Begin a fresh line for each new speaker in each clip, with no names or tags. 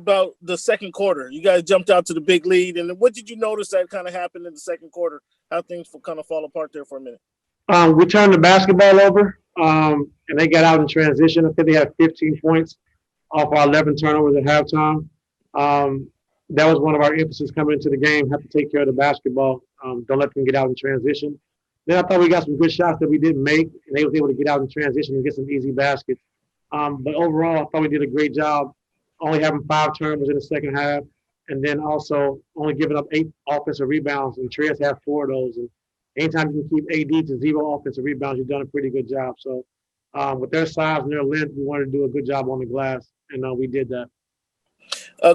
about the second quarter. You guys jumped out to the big lead, and what did you notice that kind of happened in the second quarter? How things kind of fall apart there for a minute?
We turned the basketball over, and they got out in transition. I think they had 15 points off our 11 turnovers at halftime. That was one of our emphasis coming into the game, have to take care of the basketball. Don't let them get out in transition. Then I thought we got some good shots that we didn't make, and they was able to get out in transition and get some easy baskets. But overall, I thought we did a great job only having 5 turnovers in the second half, and then also only giving up 8 offensive rebounds, and Trey's had 4 of those. And anytime you can keep AD to 0 offensive rebounds, you've done a pretty good job. So with their size and their length, we wanted to do a good job on the glass, and we did that.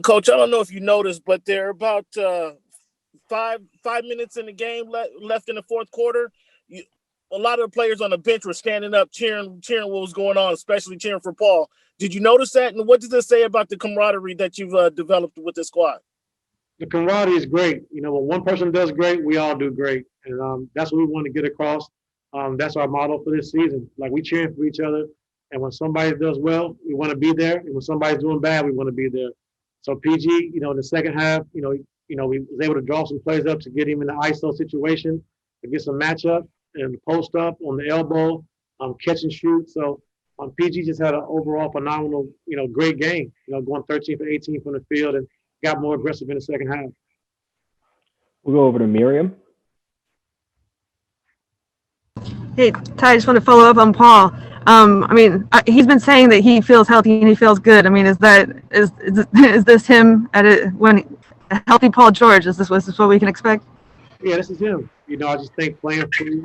Coach, I don't know if you noticed, but there are about 5 minutes in the game left in the fourth quarter. A lot of the players on the bench were standing up, cheering what was going on, especially cheering for Paul. Did you notice that? And what does this say about the camaraderie that you've developed with the squad?
The camaraderie is great. When one person does great, we all do great. And that's what we want to get across. That's our motto for this season. Like, we cheering for each other. And when somebody does well, we want to be there. And when somebody's doing bad, we want to be there. So PG, in the second half, we was able to draw some plays up to get him in the ISO situation, to get some matchup and post up on the elbow, catch and shoot. So PG just had an overall phenomenal, great game, going 13 for 18 from the field and got more aggressive in the second half.
We'll go over to Miriam.
Hey, Ty, I just want to follow up on Paul. He's been saying that he feels healthy and he feels good. Is this him when a healthy Paul George? Is this what we can expect?
Yeah, this is him. I just think playing free,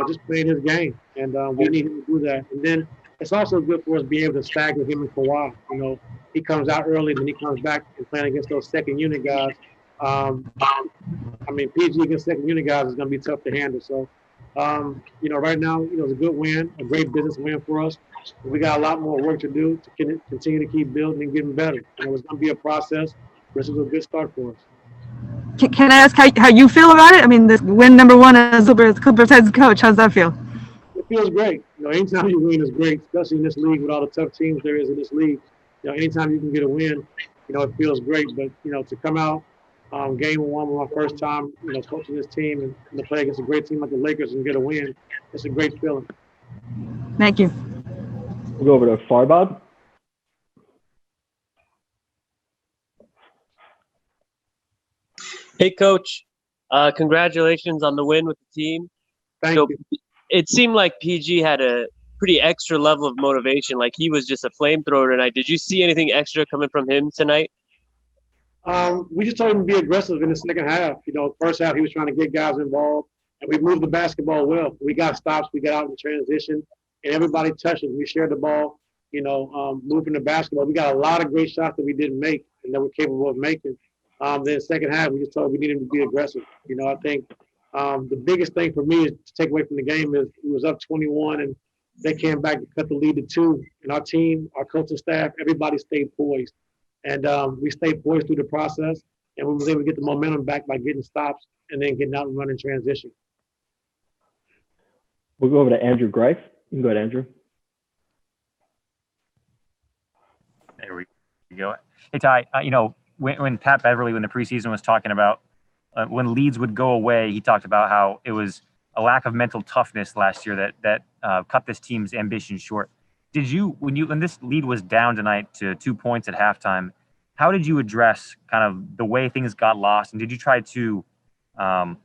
just playing his game, and we need him to do that. And then it's also good for us being able to stagger him and Kawhi. He comes out early, then he comes back and playing against those second unit guys. PG against second unit guys is going to be tough to handle. So, right now, it's a good win, a great business win for us. We got a lot more work to do to continue to keep building and getting better. It's going to be a process. This is a good start for us.
Can I ask how you feel about it? This win number 1 as Clippers head coach, how's that feel?
It feels great. Anytime you win is great, especially in this league with all the tough teams there is in this league. Anytime you can get a win, it feels great. But, to come out game 1 with my first time, coaching this team and to play against a great team like the Lakers and get a win, it's a great feeling.
Thank you.
We'll go over to Farbod.
Hey, Coach. Congratulations on the win with the team.
Thank you.
It seemed like PG had a pretty extra level of motivation, like he was just a flamethrower tonight. Did you see anything extra coming from him tonight?
We just told him to be aggressive in the second half. First half he was trying to get guys involved, and we moved the basketball well. We got stops, we got out in transition, and everybody touched it. We shared the ball, moving the basketball. We got a lot of great shots that we didn't make and that we're capable of making. Then second half, we just told him we needed him to be aggressive. I think the biggest thing for me is to take away from the game is we was up 21 and they came back to cut the lead to 2. And our team, our coaching staff, everybody stayed poised. And we stayed poised through the process, and we was able to get the momentum back by getting stops and then getting out and running transition.
We'll go over to Andrew Greif. You can go ahead, Andrew.
There we go. Hey, Ty, when Pat Beverly, when the preseason was talking about when leads would go away, he talked about how it was a lack of mental toughness last year that cut this team's ambition short. Did you, when this lead was down tonight to 2 points at halftime, how did you address kind of the way things got lost? And did you try to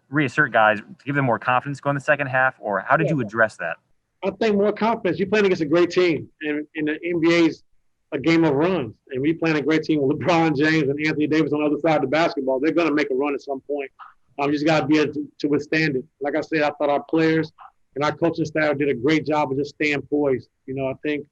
reassert guys to give them more confidence going the second half, or how did you address that?
I think more confidence. You're playing against a great team, and the NBA's a game of runs. And we playing a great team with LeBron James and Anthony Davis on the other side of the basketball. They're going to make a run at some point. You just got to be able to withstand it. Like I said, I thought our players and our coaching staff did a great job of just staying poised. I think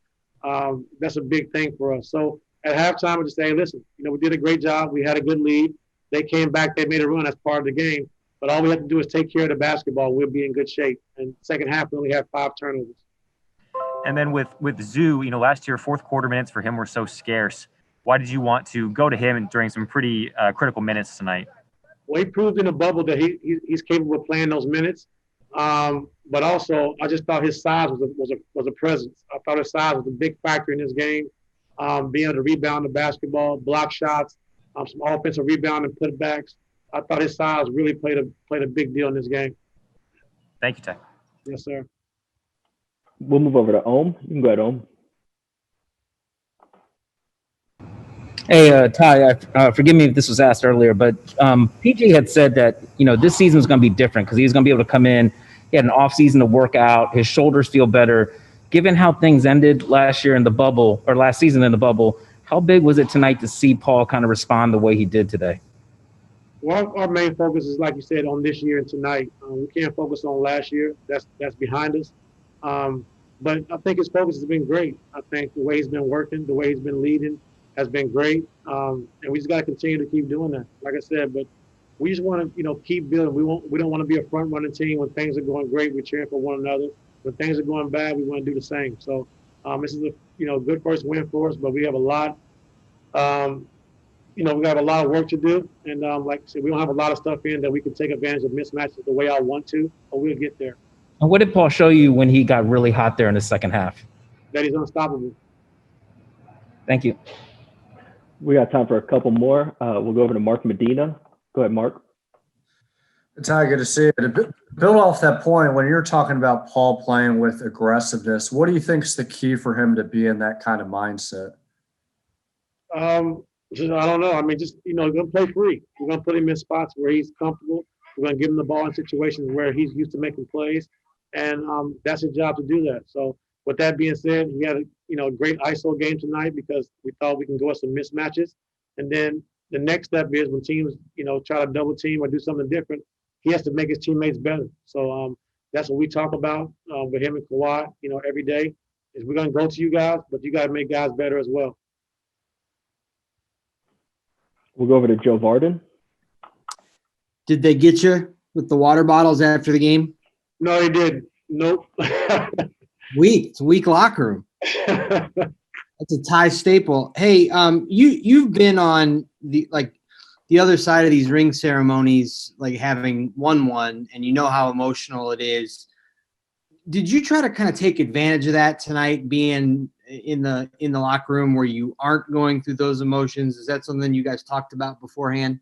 that's a big thing for us. So at halftime, I just say, listen, we did a great job. We had a good lead. They came back. They made a run. That's part of the game. But all we have to do is take care of the basketball. We'll be in good shape. And second half, we only had 5 turnovers.
And then with Zoo, last year, fourth quarter minutes for him were so scarce. Why did you want to go to him during some pretty critical minutes tonight?
Well, he proved in the bubble that he's capable of playing those minutes. But also, I just thought his size was a presence. I thought his size was a big factor in this game. being able to rebound the basketball, block shots, some offensive rebound and putbacks. I thought his size really played a big deal in this game.
Thank you, Ty.
Yes, sir.
We'll move over to Ohm. You can go ahead, Ohm.
Hey, Ty, forgive me if this was asked earlier, but PG had said that, this season was going to be different because he's going to be able to come in. He had an off season to work out. His shoulders feel better. Given how things ended last year in the bubble, or last season in the bubble, how big was it tonight to see Paul kind of respond the way he did today?
Well, our main focus is, like you said, on this year and tonight. We can't focus on last year. That's behind us. But I think his focus has been great. I think the way he's been working, the way he's been leading has been great. And we just got to continue to keep doing that. Like I said, but we just want to, keep building. We don't want to be a front running team when things are going great. We're cheering for one another. When things are going bad, we want to do the same. So this is a good first win for us, but we have a lot. We got a lot of work to do, and like I said, we don't have a lot of stuff in that we can take advantage of mismatches the way I want to, but we'll get there.
And what did Paul show you when he got really hot there in the second half?
That he's unstoppable.
Thank you.
We got time for a couple more. We'll go over to Mark Medina. Go ahead, Mark.
Ty, good to see you. To build off that point, when you're talking about Paul playing with aggressiveness, what do you think is the key for him to be in that kind of mindset?
I don't know. I mean, just, we're going to play free. We're going to put him in spots where he's comfortable. We're going to give him the ball in situations where he's used to making plays. And that's his job to do that. So with that being said, he had a great ISO game tonight because we thought we can go with some mismatches. And then the next step is when teams, try to double team or do something different, he has to make his teammates better. So that's what we talk about with him and Kawhi, every day is we're going to go to you guys, but you got to make guys better as well.
We'll go over to Joe Varden.
Did they get you with the water bottles after the game?
No, he didn't. Nope.
Weak. It's a weak locker room. That's a Ty staple. Hey, you've been on the other side of these ring ceremonies, like having won one, and you know how emotional it is. Did you try to kind of take advantage of that tonight, being in the locker room where you aren't going through those emotions? Is that something you guys talked about beforehand?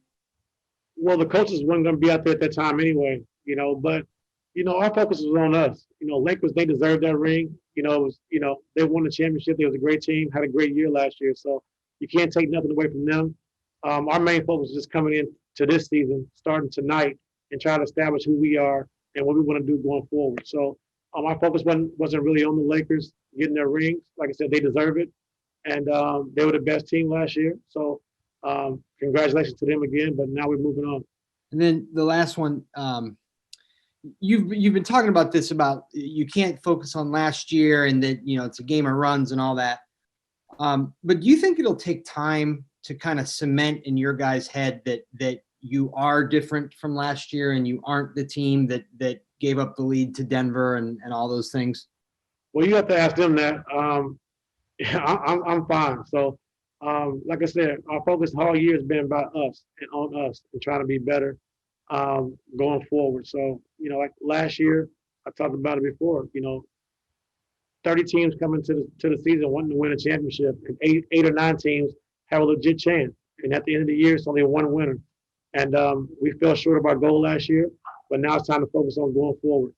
Well,
the coaches weren't going to be out there at that time anyway, but our focus was on us. Lakers, they deserved that ring. They won the championship. They was a great team, had a great year last year. So you can't take nothing away from them. Our main focus is just coming in to this season, starting tonight, and trying to establish who we are and what we want to do going forward. So our focus wasn't really on the Lakers getting their rings. Like I said, they deserve it. And they were the best team last year. So congratulations to them again, but now we're moving on.
And then the last one, you've been talking about this, about you can't focus on last year and that, it's a game of runs and all that. But do you think it'll take time to kind of cement in your guys' head that you are different from last year and you aren't the team that gave up the lead to Denver and all those things?
Well, you have to ask them that. I'm fine. So, like I said, our focus all year has been about us and on us and trying to be better going forward. So, like last year, I talked about it before, 30 teams coming to the season wanting to win a championship, and eight or nine teams have a legit chance. And at the end of the year, it's only one winner. And we fell short of our goal last year, but now it's time to focus on going forward.